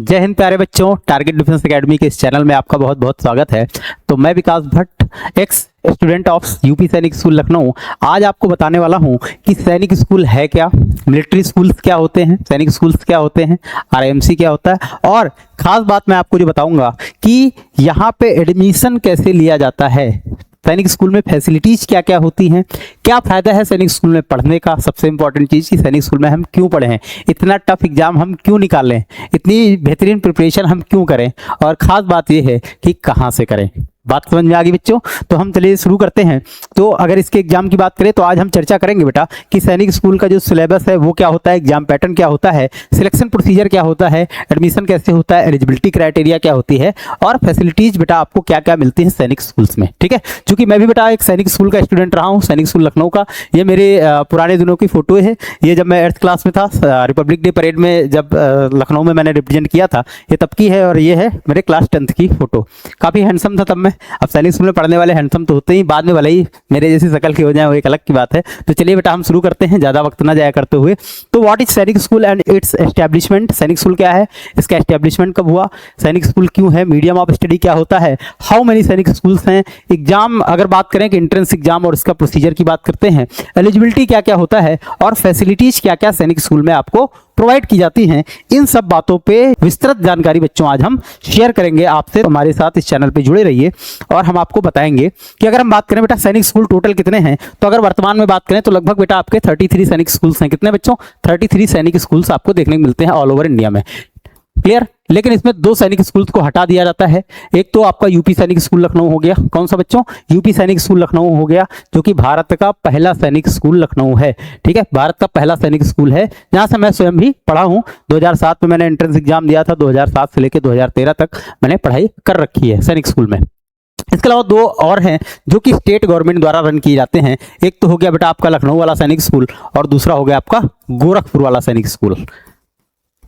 जय हिंद प्यारे बच्चों, टारगेट डिफेंस एकेडमी के इस चैनल में आपका बहुत बहुत स्वागत है। तो मैं Vikas Bhatt, ex student of UP Sainik school Lucknow, आज आपको बताने वाला हूं कि सैनिक स्कूल है क्या, मिलिट्री स्कूल्स क्या होते हैं, सैनिक स्कूल्स क्या होते हैं, आरएमसी क्या होता है, और खास बात मैं आपको जो बताऊंगा कि यहाँ पे एडमिशन कैसे लिया जाता है, सैनिक स्कूल में फैसिलिटीज क्या क्या होती हैं, क्या फ़ायदा है सैनिक स्कूल में पढ़ने का। सबसे इंपॉर्टेंट चीज़ कि सैनिक स्कूल में हम क्यों पढ़ें, इतना टफ एग्जाम हम क्यों निकालें, इतनी बेहतरीन प्रिपरेशन हम क्यों करें, और ख़ास बात यह है कि कहाँ से करें। बात समझ में आ गई बच्चों? तो हम चलिए शुरू करते हैं। तो अगर इसके एग्जाम की बात करें तो आज हम चर्चा करेंगे बेटा कि सैनिक स्कूल का जो सिलेबस है वो क्या होता है, एग्जाम पैटर्न क्या होता है, सिलेक्शन प्रोसीजर क्या होता है, एडमिशन कैसे होता है, एलिजिबिलिटी क्राइटेरिया क्या होती है, और फैसिलिटीज बेटा आपको क्या क्या मिलती हैं सैनिक स्कूल्स में। ठीक है, चूंकि मैं भी बेटा एक सैनिक स्कूल का स्टूडेंट रहा हूँ, सैनिक स्कूल लखनऊ का। ये मेरे पुराने दिनों की फोटो है, ये जब मैं 8th क्लास में था, रिपब्लिक डे परेड में जब लखनऊ में मैंने रिप्रेजेंट किया था, ये तब की है। और ये है मेरे क्लास 10th की फोटो, काफ़ी हैंडसम था तब मैं। अब सैनिक स्कूल में पढ़ने वाले हैंडसम तो होते ही, बाद में भले ही मेरे जैसी शकल के हो जाए वो एक अलग की बात है। तो चलिए बेटा हम शुरू करते हैं ज़्यादा वक्त ना जाया करते हुए। तो व्हाट इज सैनिक स्कूल एंड इट्स एस्टैब्लिशमेंट, सैनिक स्कूल क्या है, इसका एस्टैब्लिशमेंट कब हुआ, सैनिक स्कूल क्यों है, मीडियम ऑफ स्टडी क्या होता है, हाउ मेनी सैनिक स्कूल्स हैं, एग्जाम अगर बात करें कि एंट्रेंस एग्जाम और इसका प्रोसीजर की बात करते हैं, एलिजिबिलिटी क्या क्या होता है, और फैसिलिटीज क्या क्या सैनिक स्कूल में आपको प्रोवाइड की जाती हैं। इन सब बातों पे विस्तृत जानकारी बच्चों आज हम शेयर करेंगे आपसे। हमारे साथ इस चैनल पे जुड़े रहिए और हम आपको बताएंगे कि अगर हम बात करें बेटा सैनिक स्कूल टोटल कितने हैं, तो अगर वर्तमान में बात करें तो लगभग बेटा आपके 33 सैनिक स्कूल्स हैं। कितने बच्चों? 33 सैनिक स्कूल्स आपको देखने को मिलते हैं ऑल ओवर इंडिया में। क्लियर? लेकिन इसमें 2 सैनिक स्कूल्स को हटा दिया जाता है। एक तो आपका यूपी सैनिक स्कूल लखनऊ हो गया। कौन सा बच्चों? यूपी सैनिक स्कूल लखनऊ हो गया, जो कि भारत का पहला सैनिक स्कूल लखनऊ है। ठीक है, भारत का पहला सैनिक स्कूल है, जहां से मैं स्वयं भी पढ़ा हूं। 2007 में मैंने एंट्रेंस एग्जाम दिया था, 2007 से लेकर 2013 तक मैंने पढ़ाई कर रखी है सैनिक स्कूल में। इसके अलावा 2 और हैं जो कि स्टेट गवर्नमेंट द्वारा रन किए जाते हैं। एक तो हो गया बेटा आपका लखनऊ वाला सैनिक स्कूल, और दूसरा हो गया आपका गोरखपुर वाला सैनिक स्कूल।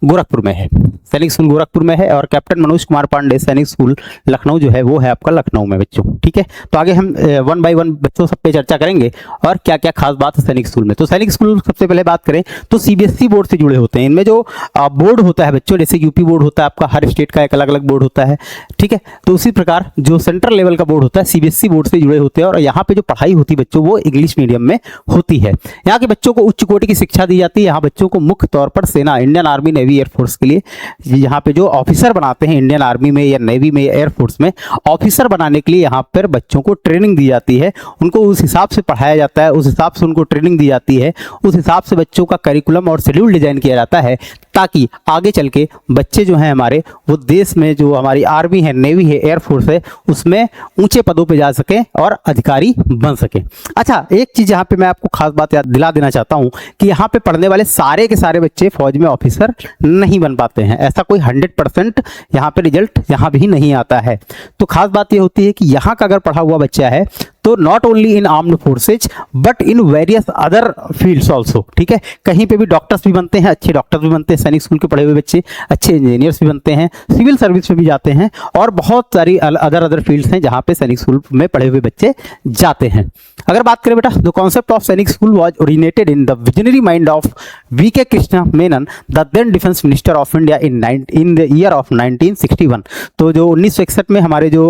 गोरखपुर में है सैनिक स्कूल, गोरखपुर में है। और कैप्टन मनोज कुमार पांडे सैनिक स्कूल लखनऊ जो है वो है आपका लखनऊ में बच्चों। ठीक है, तो आगे हम 1 बाय 1 बच्चों सब पे चर्चा करेंगे और क्या क्या खास बात है सैनिक स्कूल में। तो सैनिक स्कूल सबसे पहले बात करें तो सीबीएसई बोर्ड से जुड़े होते हैं। इनमें जो बोर्ड होता है बच्चों, जैसे यूपी बोर्ड होता है आपका, हर स्टेट का एक अलग अलग बोर्ड होता है। ठीक है, तो उसी प्रकार जो सेंट्रल लेवल का बोर्ड होता है सीबीएसई बोर्ड से जुड़े होते हैं। और यहाँ पे जो पढ़ाई होती है बच्चों वो इंग्लिश मीडियम में होती है। यहाँ के बच्चों को उच्च कोटि की शिक्षा दी जाती है। यहाँ बच्चों को मुख्य तौर पर सेना, इंडियन आर्मी, नेवी, एयरफोर्स के लिए यहाँ पे जो ऑफिसर बनाते हैं इंडियन आर्मी में या नेवी में या एयरफोर्स में, ऑफिसर बनाने के लिए यहाँ पर बच्चों को ट्रेनिंग दी जाती है। उनको उस हिसाब से पढ़ाया जाता है, उस हिसाब से उनको ट्रेनिंग दी जाती है, उस हिसाब से बच्चों का करिकुलम और शेड्यूल डिजाइन किया जाता है, ताकि आगे चल के बच्चे जो हैं हमारे वो देश में जो हमारी आर्मी है, नेवी है, एयरफोर्स है, उसमें ऊंचे पदों पे जा सके और अधिकारी बन सके। अच्छा, एक चीज यहाँ पे मैं आपको खास बात याद दिला देना चाहता हूँ कि यहाँ पे पढ़ने वाले सारे के सारे बच्चे फौज में ऑफिसर नहीं बन पाते हैं। ऐसा कोई 100% यहाँ पे रिजल्ट यहाँ भी नहीं आता है। तो खास बात ये होती है कि यहाँ का अगर पढ़ा हुआ बच्चा है तो not only in armed forces but in various other fields also. ठीक है, कहीं पे भी डॉक्टर्स भी बनते हैं, अच्छे डॉक्टर्स भी बनते हैं सैनिक स्कूल के पढ़े हुए बच्चे, अच्छे इंजीनियर्स भी बनते हैं, सिविल सर्विस में भी जाते हैं, और बहुत सारी अदर फील्ड्स हैं जहाँ पे सैनिक स्कूल में पढ़े हुए बच्चे जाते हैं। अगर बात करें बेटा, the concept of Sainik school was originated in the visionary mind of VK Krishna Menon, the then defence minister of India in the year of 1961। तो जो 1961 में हमारे जो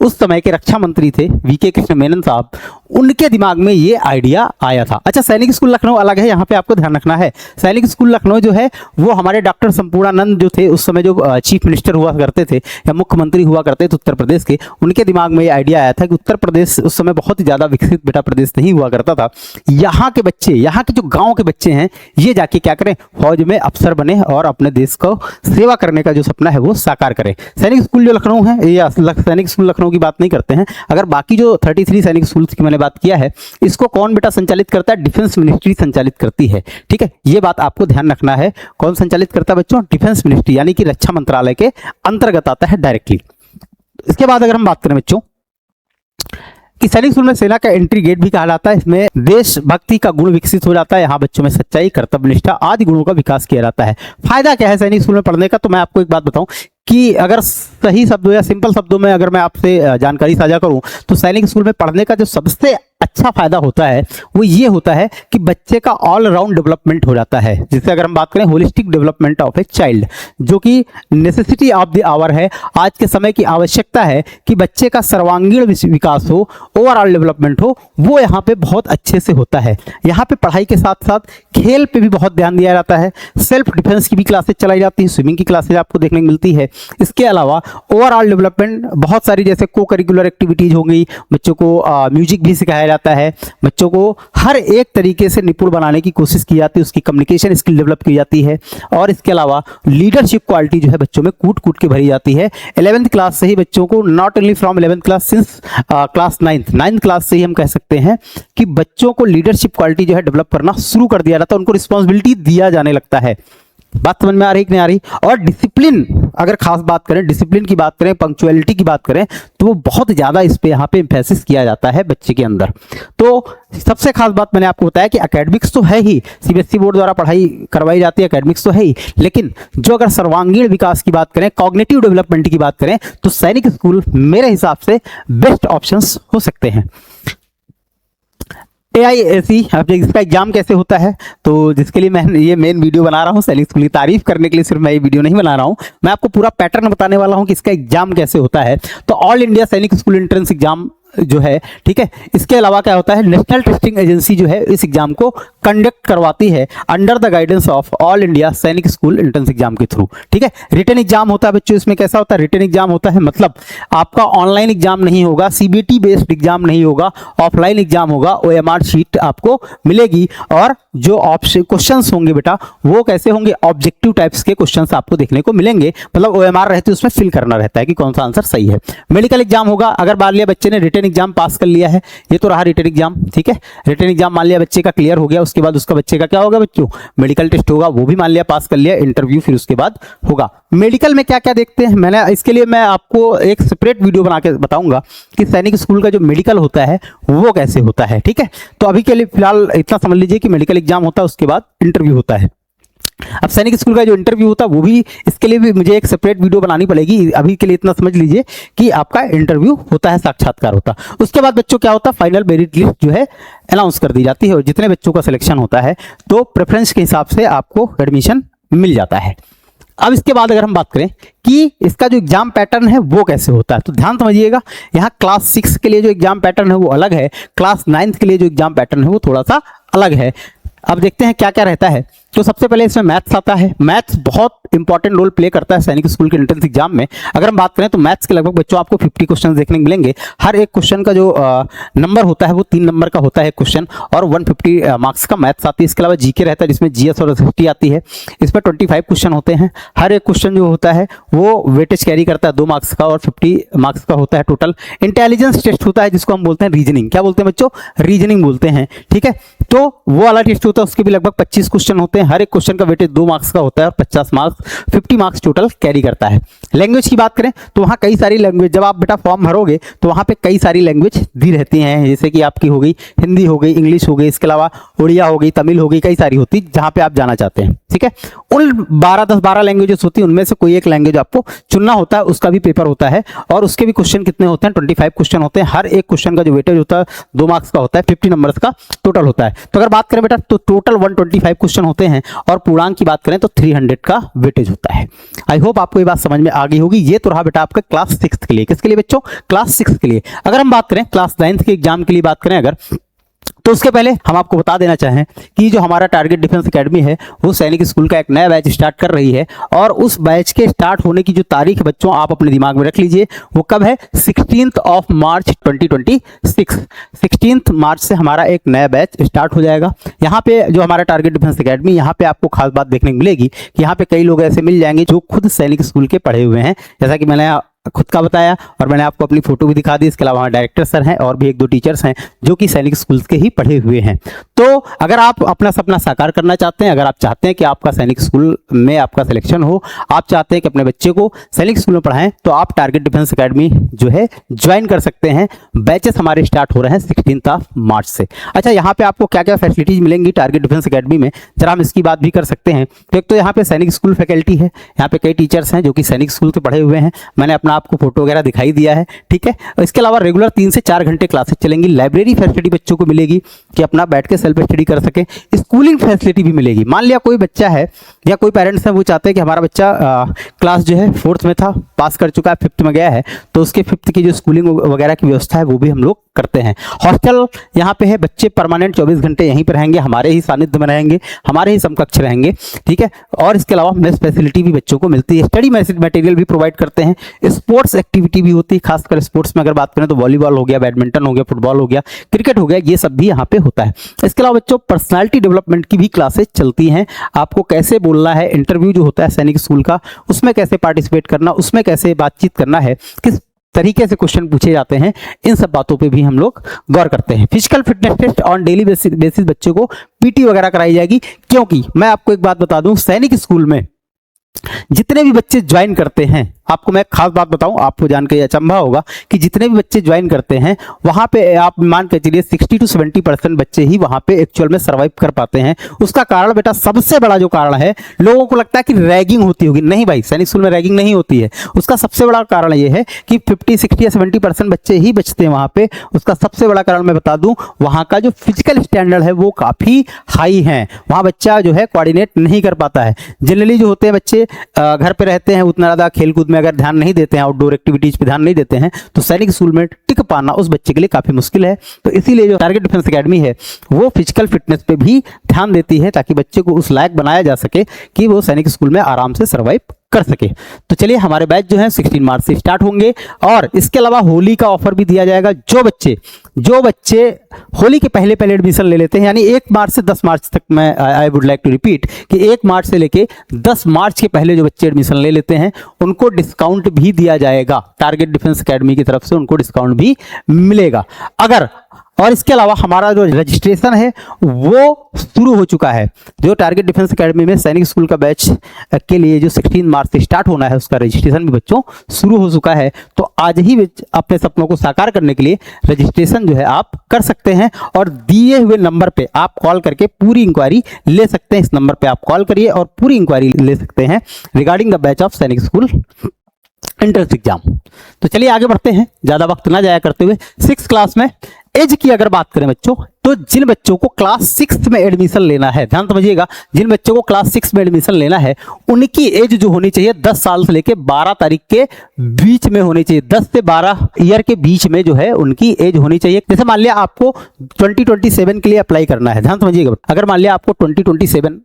उस समय के रक्षा मंत्री थे वीके कृष्ण मेनन साहब, उनके दिमाग में ये आइडिया आया था। अच्छा, सैनिक स्कूल लखनऊ अलग है, यहाँ पे आपको ध्यान रखना है। सैनिक स्कूल लखनऊ जो है वो हमारे डॉक्टर संपूर्णानंद जो थे उस समय, जो चीफ मिनिस्टर हुआ करते थे या मुख्यमंत्री हुआ करते थे उत्तर प्रदेश के, उनके दिमाग में ये आइडिया आया था कि उत्तर प्रदेश उस समय बहुत ही ज्यादा विकसित बेटा प्रदेश नहीं हुआ करता था। यहाँ के बच्चे, यहाँ के जो गाँव के बच्चे हैं, ये जाके क्या करें, फौज में अफसर बने और अपने देश को सेवा करने का जो सपना है वो साकार करें। सैनिक स्कूल जो लखनऊ है, या सैनिक स्कूल लखनऊ की बात नहीं करते हैं, अगर बाकी जो 33 सैनिक स्कूल की मैंने बात किया है, इसको कौन बेटा संचालित करता है? डिफेंस मिनिस्ट्री संचालित करती है। ठीक है, ये बात आपको ध्यान रखना है। कौन संचालित करता है बच्चों? डिफेंस मिनिस्ट्री, यानी कि रक्षा मंत्रालय के अंतर्गत आता है डायरेक्टली। इसके बाद अगर हम बात करें बच्चों कि सैनिक स्कूल में सेना का एंट्री गेट भी कहलाता है। इसमें देशभक्ति का गुण विकसित हो जाता है। यहाँ बच्चों में सच्चाई, कर्तव्यनिष्ठा आदि गुणों का विकास किया जाता है। फायदा क्या है सैनिक स्कूल में पढ़ने का? तो मैं आपको एक बात बताऊं कि अगर सही शब्दों या सिंपल शब्दों में अगर मैं आपसे जानकारी साझा करूं तो सैनिक स्कूल में पढ़ने का जो सबसे अच्छा फायदा होता है वो ये होता है कि बच्चे का ऑल राउंड डेवलपमेंट हो जाता है। जिससे अगर हम बात करें holistic development of a child, जो कि नेसेसिटी ऑफ द आवर है, आज के समय की आवश्यकता है कि बच्चे का सर्वांगीण विकास हो, ओवरऑल डेवलपमेंट हो, वो यहाँ पे बहुत अच्छे से होता है। यहाँ पे पढ़ाई के साथ साथ खेल पे भी बहुत ध्यान दिया जाता है। सेल्फ डिफेंस की भी क्लासेज चलाई जाती है, स्विमिंग की क्लासेज आपको देखने को मिलती है। इसके अलावा ओवरऑल डेवलपमेंट बहुत सारी जैसे को करिकुलर एक्टिविटीज हो गई, बच्चों को म्यूजिक भी सिखाया जाता है, बच्चों को हर एक तरीके से निपुण बनाने की कोशिश की जाती है, उसकी कम्युनिकेशन स्किल डेवलप की जाती है। और इसके अलावा लीडरशिप क्वालिटी जो है बच्चों में कूट कूट के भरी जाती है। 11th क्लास से ही बच्चों को, not only from 11th class, since class 9th class से ही हम कह सकते हैं कि बच्चों को लीडरशिप क्वालिटी जो है डेवलप करना शुरू कर दिया जाता है, उनको रिस्पॉन्सिबिलिटी दिया जाने लगता है। बात समझ में आ रही कि नहीं आ रही? और डिसिप्लिन, अगर खास बात करें, डिसिप्लिन की बात करें, पंक्चुअलिटी की बात करें, तो वो बहुत ज़्यादा इस पे यहाँ पे एम्फेसिस किया जाता है बच्चे के अंदर। तो सबसे खास बात मैंने आपको बताया कि एकेडमिक्स तो है ही, सीबीएसई बोर्ड द्वारा पढ़ाई करवाई जाती है, एकेडमिक्स तो है ही, लेकिन जो अगर सर्वांगीण विकास की बात करें, कॉग्निटिव डेवलपमेंट की बात करें, तो सैनिक स्कूल मेरे हिसाब से बेस्ट ऑप्शंस हो सकते हैं। AISE, अब इसका एग्जाम कैसे होता है, तो जिसके लिए मैं ये मेन वीडियो बना रहा हूँ, सैनिक स्कूल की तारीफ करने के लिए सिर्फ मैं ये वीडियो नहीं बना रहा हूँ, मैं आपको पूरा पैटर्न बताने वाला हूँ कि इसका एग्जाम कैसे होता है। तो ऑल इंडिया सैनिक स्कूल एंट्रेंस एग्जाम जो है, ठीक है, इसके अलावा क्या होता है, नेशनल टेस्टिंग एजेंसी जो है इस एग्जाम को कंडक्ट करवाती है under the guidance of all India सैनिक स्कूल एंट्रेंस एग्जाम के थ्रू, ठीक है। रिटन एग्जाम होता है बच्चों, इसमें कैसा होता है, रिटन एग्जाम होता है, मतलब आपका ऑनलाइन एग्जाम नहीं होगा, सीबीटी बेस्ड एग्जाम नहीं होगा, ऑफलाइन एग्जाम होगा। OMR शीट आपको मिलेगी और जो ऑप्शन क्वेश्चंस होंगे बेटा वो कैसे होंगे, ऑब्जेक्टिव टाइप्स के क्वेश्चंस आपको देखने को मिलेंगे, मतलब OMR रहती है, उसमें फिल करना रहता है कि कौन सा आंसर सही है। मेडिकल एग्जाम होगा, अगर मान लिया बच्चे ने रिटन एग्जाम पास कर लिया है, ये तो रहा रिटन एग्जाम, ठीक है, रिटन एग्जाम मान लिया बच्चे का क्लियर हो गया, उसके बाद उसका बच्चे का क्या होगा बच्चों, मेडिकल टेस्ट होगा, वो भी मान लिया पास कर लिया, इंटरव्यू फिर उसके बाद होगा। मेडिकल में क्या क्या देखते हैं, मैंने इसके लिए मैं आपको एक सेपरेट वीडियो बना के बताऊंगा कि सैनिक स्कूल का जो मेडिकल होता है वो कैसे होता है, ठीक है। तो अभी के लिए फिलहाल इतना समझ लीजिए कि मेडिकल एग्जाम होता है, उसके बाद इंटरव्यू होता है। अब सैनिक स्कूल का जो इंटरव्यू होता है वो भी, इसके लिए भी मुझे एक सेपरेट वीडियो बनानी पड़ेगी, अभी के लिए इतना समझ लीजिए कि आपका इंटरव्यू होता है, साक्षात्कार होता है। उसके बाद बच्चों क्या होता है, फाइनल मेरिट लिस्ट जो है अनाउंस कर दी जाती है और जितने बच्चों का सिलेक्शन होता है तो प्रेफरेंस के हिसाब से आपको एडमिशन मिल जाता है। अब इसके बाद अगर हम बात करें कि इसका जो एग्जाम पैटर्न है वो कैसे होता है, तो ध्यान समझिएगा, यहाँ क्लास 6 के लिए जो एग्जाम पैटर्न है वो अलग है, क्लास 9th के लिए जो एग्जाम पैटर्न है वो थोड़ा सा अलग है। अब देखते हैं क्या क्या रहता है। तो सबसे पहले इसमें मैथ्स आता है। मैथ्स बहुत इंपॉर्टेंट रोल प्ले करता है सैनिक स्कूल के एंट्रेंस एग्जाम में। अगर हम बात करें तो मैथ्स के लगभग बच्चों आपको 50 क्वेश्चन देखने को मिलेंगे। हर एक क्वेश्चन का जो नंबर होता है वो 3 नंबर का होता है क्वेश्चन, और 150 मार्क्स का मैथ्स आती है। इसके अलावा जीके रहता है जिसमें जीएस और एसएसटी आती है। इस पर 25 क्वेश्चन होते हैं। हर एक क्वेश्चन जो होता है वो वेटेज कैरी करता है 2 मार्क्स का, और 50 मार्क्स का होता है टोटल। इंटेलिजेंस टेस्ट होता है जिसको हम बोलते हैं रीजनिंग। क्या बोलते हैं बच्चों? रीजनिंग बोलते हैं, ठीक है। तो वो वाला टेस्ट होता है, उसके भी लगभग 25 क्वेश्चन होते हैं। हर एक क्वेश्चन का वेटेज 2 मार्क्स का होता है और 50 मार्क्स टोटल कैरी करता है। लैंग्वेज की बात करें तो वहाँ कई सारी लैंग्वेज, जब आप बेटा फॉर्म भरोगे तो वहाँ पे कई सारी लैंग्वेज दी रहती हैं, जैसे कि आपकी हो गई हिंदी, हो गई इंग्लिश, हो गई, इसके अलावा उड़िया हो गई, तमिल हो गई, कई सारी होती जहाँ पे आप जाना चाहते हैं, ठीक है। उन 12 लैंग्वेजेस होती है, उनमें से कोई एक लैंग्वेज आपको चुनना होता है। उसका भी पेपर होता है और उसके भी क्वेश्चन कितने होते हैं? 25 क्वेश्चन होते हैं। हर एक क्वेश्चन का जो वेटेज होता है 2 मार्क्स का होता है, 50 नंबर्स का टोटल होता है। तो अगर बात करें बेटा तो टोटल 125 क्वेश्चन होते हैं, और पूर्णांक की बात करें तो 300 का वेटेज होता है। आई होप आपको ये बात समझ में आ गई होगी। ये तो रहा बेटा आपका क्लास 6 के लिए। किसके लिए बच्चों? क्लास 6 के लिए। अगर हम बात करें क्लास 9th के एग्जाम के लिए बात करें अगर, तो उसके पहले हम आपको बता देना चाहें कि जो हमारा टारगेट डिफेंस एकेडमी है वो सैनिक स्कूल का एक नया बैच स्टार्ट कर रही है, और उस बैच के स्टार्ट होने की जो तारीख है बच्चों आप अपने दिमाग में रख लीजिए। वो कब है? 16 मार्च 2026। 16 मार्च से हमारा एक नया बैच स्टार्ट हो जाएगा। यहाँ पे जो हमारा टारगेट डिफेंस एकेडमी, यहाँ पे आपको खास बात देखने को मिलेगी कि यहाँ पे कई लोग ऐसे मिल जाएंगे जो खुद सैनिक स्कूल के पढ़े हुए हैं, जैसा कि मैंने खुद का बताया और मैंने आपको अपनी फोटो भी दिखा दी। इसके अलावा हमारे डायरेक्टर सर हैं और भी 1-2 टीचर्स हैं जो कि सैनिक स्कूल के ही पढ़े हुए हैं। तो अगर आप अपना सपना साकार करना चाहते हैं, अगर आप चाहते हैं कि आपका सैनिक स्कूल में आपका सिलेक्शन हो, आप चाहते हैं कि अपने बच्चे को सैनिक स्कूल में पढ़ाएं, तो आप टारगेट डिफेंस एकेडमी जो है ज्वाइन कर सकते हैं। बैचेस हमारे स्टार्ट हो रहे हैं 16 मार्च से। अच्छा, यहाँ पे आपको क्या क्या फैसिलिटीज मिलेंगी टारगेट डिफेंस एकेडमी में, जरा हम इसकी बात भी कर सकते हैं। तो एक तो यहाँ पे सैनिक स्कूल फैकल्टी है, यहाँ पे कई टीचर्स हैं जो कि सैनिक स्कूल के पढ़े हुए हैं। मैंने अपना अपना आपको फोटो वगैरह दिखाई दिया है, ठीक है। इसके अलावा रेगुलर 3 से 4 घंटे क्लासेस चलेंगी। लाइब्रेरी फैसिलिटी बच्चों को मिलेगी कि अपना बैठ के सेल्फ स्टडी कर सके। स्कूलिंग फैसिलिटी भी मिलेगी। मान लिया कोई बच्चा है या कोई पेरेंट्स है, वो चाहते हैं कि हमारा बच्चा क्लास जो है 4th में था, पास कर चुका है, 5th में गया है, तो उसके 5th की जो स्कूलिंग वगैरह की व्यवस्था है वो भी हम लोग करते हैं। हॉस्टल यहाँ पे है, बच्चे परमानेंट 24 घंटे यहीं पर रहेंगे, हमारे ही सानिध्य में रहेंगे, हमारे ही समकक्ष रहेंगे, ठीक है। और इसके अलावा मेस फैसिलिटी भी बच्चों को मिलती है। स्टडी मटेरियल भी प्रोवाइड करते हैं। स्पोर्ट्स एक्टिविटी भी होती है, खासकर स्पोर्ट्स में अगर बात करें तो वॉलीबॉल हो गया, बैडमिंटन हो गया, फुटबॉल हो गया, क्रिकेट हो गया, ये सब भी यहाँ पे होता है। इसके अलावा बच्चों पर्सनालिटी डेवलपमेंट की भी क्लासेस चलती हैं। आपको कैसे बोलना है, इंटरव्यू जो होता है सैनिक स्कूल का, उसमें कैसे पार्टिसिपेट करना, उसमें कैसे बातचीत करना है, किस तरीके से क्वेश्चन पूछे जाते हैं, इन सब बातों पे भी हम लोग गौर करते हैं। Physical fitness test on daily basis बच्चों को पीटी वगैरह कराई जाएगी, क्योंकि मैं आपको एक बात बता दूं, सैनिक स्कूल में जितने भी बच्चे ज्वाइन करते हैं, आपको मैं खास बात बताऊं, आपको जानकर अचंभा होगा कि जितने भी बच्चे ज्वाइन करते हैं वहां पे आप मान के चलिए 60 to 70% बच्चे ही वहां पे एक्चुअल में सर्वाइव कर पाते हैं। उसका कारण बेटा, सबसे बड़ा जो कारण है, लोगों को लगता है कि रैगिंग होती होगी। नहीं भाई, सैनिक स्कूल में रैगिंग नहीं होती है। उसका सबसे बड़ा कारण यह है कि 50, 60 या 70% बच्चे ही बचते हैं वहां पे। उसका सबसे बड़ा कारण मैं बता दूं, वहां का जो फिजिकल स्टैंडर्ड है वो काफी हाई है। वहां बच्चा जो है कोऑर्डिनेट नहीं कर पाता है। जनरली जो होते हैं बच्चे घर पे रहते हैं, उतना ज्यादा खेलकूद में अगर ध्यान नहीं देते हैं, आउटडोर एक्टिविटीज पे ध्यान नहीं देते हैं, तो सैनिक स्कूल में टिक पाना उस बच्चे के लिए काफी मुश्किल है। तो इसीलिए जो टारगेट डिफेंस एकेडमी है वो फिजिकल फिटनेस पे भी ध्यान देती है, ताकि बच्चे को उस लायक बनाया जा सके कि वो सैनिक स्कूल में आराम से सर्वाइव कर सके। तो चलिए, हमारे बैच जो है 16 मार्च से स्टार्ट होंगे, और इसके अलावा होली का ऑफर भी दिया जाएगा। जो बच्चे होली के पहले एडमिशन ले लेते हैं, यानी 1 मार्च से 10 मार्च तक, मैं I would like to repeat कि 1 मार्च से लेके 10 मार्च के पहले जो बच्चे एडमिशन ले लेते हैं उनको डिस्काउंट भी दिया जाएगा। टारगेट डिफेंस एकेडमी की तरफ से उनको डिस्काउंट भी मिलेगा। और इसके अलावा हमारा जो रजिस्ट्रेशन है वो शुरू हो चुका है। जो टारगेट डिफेंस एकेडमी में सैनिक स्कूल का बैच के लिए जो 16 मार्च से स्टार्ट होना है, उसका रजिस्ट्रेशन भी बच्चों शुरू हो चुका है। तो आज ही अपने सपनों को साकार करने के लिए रजिस्ट्रेशन जो है आप कर सकते हैं, और दिए हुए नंबर पे आप कॉल करके पूरी इंक्वायरी ले सकते हैं। इस नंबर पे आप कॉल करिए और पूरी इंक्वायरी ले सकते हैं regarding the batch of Sainik school entrance exam. तो चलिए आगे बढ़ते हैं, ज्यादा वक्त ना जाया करते हुए। 6th क्लास में एज की अगर बात करें बच्चों, तो जिन बच्चों को क्लास 6 में एडमिशन लेना है, ध्यान समझिएगा, जिन बच्चों को क्लास 6 में एडमिशन लेना है उनकी एज जो होनी चाहिए 10 साल से लेके 12 तारीख के बीच में होनी चाहिए। 10 से 12 ईयर के बीच में जो है उनकी एज होनी चाहिए। जैसे मान लिया आपको 2027 के लिए अप्लाई करना है, ध्यान समझिएगा, अगर मान लिया आपको 2027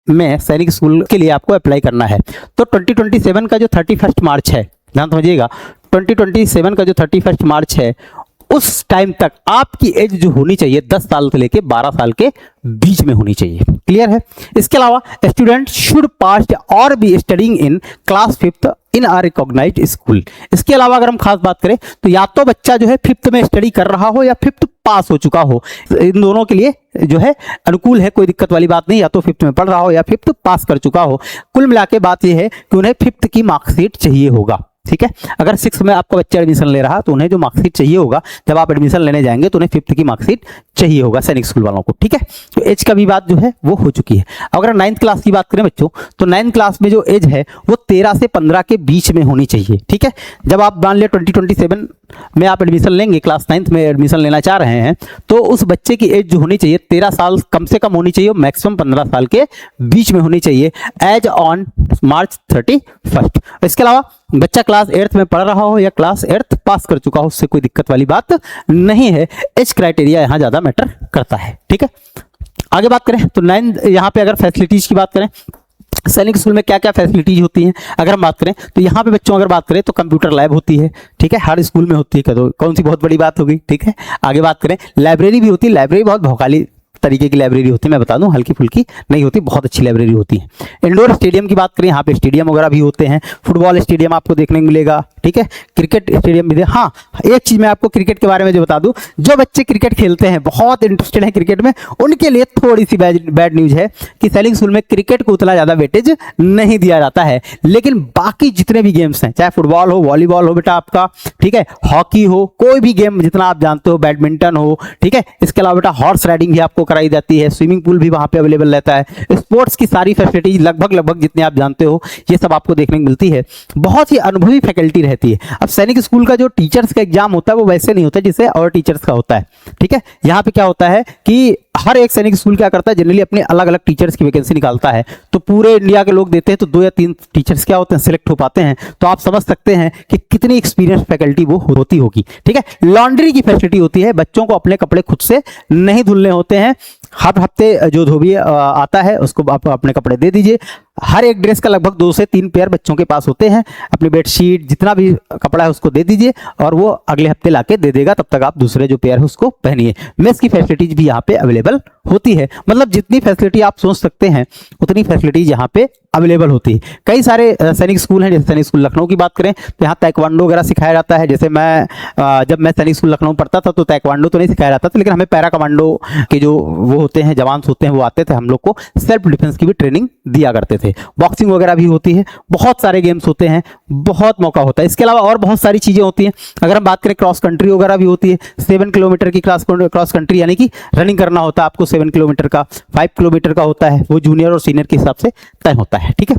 में सैनिक स्कूल के लिए आपको अप्लाई करना है, तो 2027 का जो 31 मार्च है, ध्यान समझिएगा, 2027 का जो 31 मार्च है, उस टाइम तक आपकी एज जो होनी चाहिए 10 साल से लेके 12 साल के बीच में होनी चाहिए। क्लियर है? इसके अलावा स्टूडेंट शुड पास और be studying in class 5th in a recognised school. इसके अलावा अगर हम खास बात करें तो या तो बच्चा जो है 5th में स्टडी कर रहा हो या 5th पास हो चुका हो, इन दोनों के लिए जो है अनुकूल है, कोई दिक्कत वाली बात नहीं। या तो 5th में पढ़ रहा हो या 5th पास कर चुका हो। कुल मिला के बात यह है कि उन्हें 5th की मार्कशीट चाहिए होगा, ठीक है। अगर 6 में आपका बच्चा एडमिशन ले रहा तो उन्हें जो मार्कशीट चाहिए होगा, जब आप एडमिशन लेने जाएंगे तो उन्हें 5th की मार्कशीट चाहिए होगा सैनिक स्कूल वालों को, ठीक है। तो एज का भी बात जो है वो हो चुकी है। अगर 9th क्लास की बात करें बच्चों, तो 9th क्लास में जो एज है वो 13 से 15 के बीच में होनी चाहिए, ठीक है। जब आप मान लिया 2027 में आप एडमिशन लेंगे, क्लास 9th में एडमिशन लेना चाह रहे हैं, तो उस बच्चे की एज जो होनी चाहिए 13 साल कम से कम होनी चाहिए, मैक्सिमम 15 साल के बीच में होनी चाहिए, एज ऑन मार्च 31। इसके अलावा बच्चा क्लास 8th में पढ़ रहा हो या क्लास 8th पास कर चुका हो, उससे कोई दिक्कत वाली बात नहीं है। एज क्राइटेरिया यहां ज्यादा मैटर करता है, ठीक है। आगे बात करें तो 9 यहां पे अगर फैसिलिटीज की बात करें, सैनिक स्कूल में क्या क्या फैसिलिटीज होती हैं अगर हम बात करें तो यहाँ पे बच्चों अगर बात करें तो कंप्यूटर लैब होती है, ठीक है, हर स्कूल में होती है, तो कौन सी बहुत बड़ी बात होगी, ठीक है। आगे बात करें लाइब्रेरी भी होती है, लाइब्रेरी बहुत भौकाली तरीके की लाइब्रेरी होती है, मैं बता दूं, हल्की फुल्की नहीं होती, बहुत अच्छी लाइब्रेरी होती है। इंडोर स्टेडियम की बात करें, यहाँ पे स्टेडियम वगैरह भी होते हैं, फुटबॉल स्टेडियम आपको देखने को मिलेगा, ठीक है, क्रिकेट स्टेडियम भी। हाँ, एक चीज मैं आपको क्रिकेट के बारे में जो बता दूं, जो बच्चे क्रिकेट खेलते हैं, बहुत इंटरेस्टेड है क्रिकेट में, उनके लिए थोड़ी सी बैड न्यूज है कि सैनिक स्कूल में क्रिकेट को उतना ज्यादा वेटेज नहीं दिया जाता है, लेकिन बाकी जितने भी गेम्स हैं, चाहे फुटबॉल हो, वॉलीबॉल हो बेटा आपका, ठीक है, हॉकी हो, कोई भी गेम जितना आप जानते हो, बैडमिंटन हो, ठीक है, इसके अलावा बेटा हॉर्स राइडिंग भी आपको कराई जाती है, स्विमिंग पूल भी वहां पे अवेलेबल रहता है, स्पोर्ट्स की सारी फैसिलिटीज लगभग जितने आप जानते हो ये सब आपको देखने को मिलती है। बहुत ही अनुभवी फैकल्टी रहती रहती है। अब सैनिक स्कूल का जो टीचर्स का एग्जाम होता है वो वैसे नहीं होता जैसे और टीचर्स का होता है, ठीक है। यहाँ पे क्या होता है कि हर एक सैनिक स्कूल क्या करता है, जनरली अपने अलग अलग टीचर्स की वैकेंसी निकालता है। तो पूरे इंडिया के लोग देते हैं तो 2 या 3 टीचर्स क्या होते हैं, सिलेक्ट हो पाते हैं। तो आप समझ सकते हैं कि कितनी एक्सपीरियंस फैकल्टी वो होती होगी, ठीक है। लॉन्ड्री की फैसिलिटी होती है, बच्चों को अपने कपड़े खुद से नहीं धुलने होते हैं। हर हफ्ते जो धोबी आता है उसको आप अपने कपड़े दे दीजिए। हर एक ड्रेस का लगभग 2 से 3 पेयर बच्चों के पास होते हैं। अपनी बेडशीट जितना भी कपड़ा है उसको दे दीजिए और वो अगले हफ्ते लाके दे देगा, तब तक आप दूसरे जो पेयर है उसको पहनिए। मेस की फैसिलिटीज भी यहाँ पे अवेलेबल होती है। मतलब जितनी फैसिलिटी आप सोच सकते हैं उतनी फैसिलिटीज यहाँ पे अवेलेबल होती है। कई सारे सैनिक स्कूल हैं, जैसे सैनिक स्कूल लखनऊ की बात करें तो यहाँ ताइक्वांडो वगैरह सिखाया जाता है। जैसे जब मैं सैनिक स्कूल लखनऊ पढ़ता था तो ताइक्वांडो तो नहीं सिखाया जाता था, लेकिन हमें पैरा कमांडो के जो वो होते हैं जवान होते हैं वो आते थे, हम लोग को सेल्फ डिफेंस की भी ट्रेनिंग दिया करते थे। बॉक्सिंग वगैरह भी होती है, बहुत सारे गेम्स होते हैं, बहुत मौका होता है। इसके अलावा और बहुत सारी चीज़ें होती हैं। अगर हम बात करें क्रॉस कंट्री वगैरह भी होती है। 7 किलोमीटर की क्रॉस कंट्री यानी कि रनिंग करना होता है आपको 7 किलोमीटर का, 5 किलोमीटर का होता है, वो जूनियर और सीनियर के हिसाब से तय होता है, ठीक है।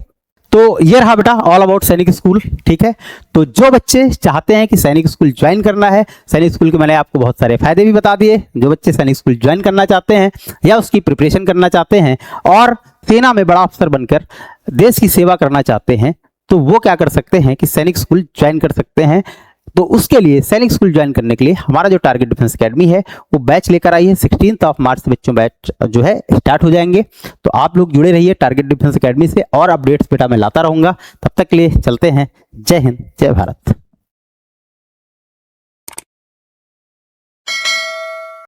तो ये रहा बेटा ऑल अबाउट सैनिक स्कूल, ठीक है। तो जो बच्चे चाहते हैं कि सैनिक स्कूल ज्वाइन करना है, सैनिक स्कूल के मैंने आपको बहुत सारे फायदे भी बता दिए। जो बच्चे सैनिक स्कूल ज्वाइन करना चाहते हैं या उसकी प्रिपरेशन करना चाहते हैं और सेना में बड़ा अफसर बनकर देश की सेवा करना चाहते हैं, तो वो क्या कर सकते हैं कि सैनिक स्कूल ज्वाइन कर सकते हैं। तो उसके लिए सैनिक स्कूल ज्वाइन करने के लिए हमारा जो टारगेट डिफेंस एकेडमी है वो बैच लेकर आई है। 16 मार्च से बच्चों बैच जो है स्टार्ट हो जाएंगे। तो आप लोग जुड़े रहिए टारगेट डिफेंस एकेडमी से और अपडेट्स बेटा मैं लाता रहूंगा। तब तक के लिए चलते हैं। जय हिंद, जय भारत।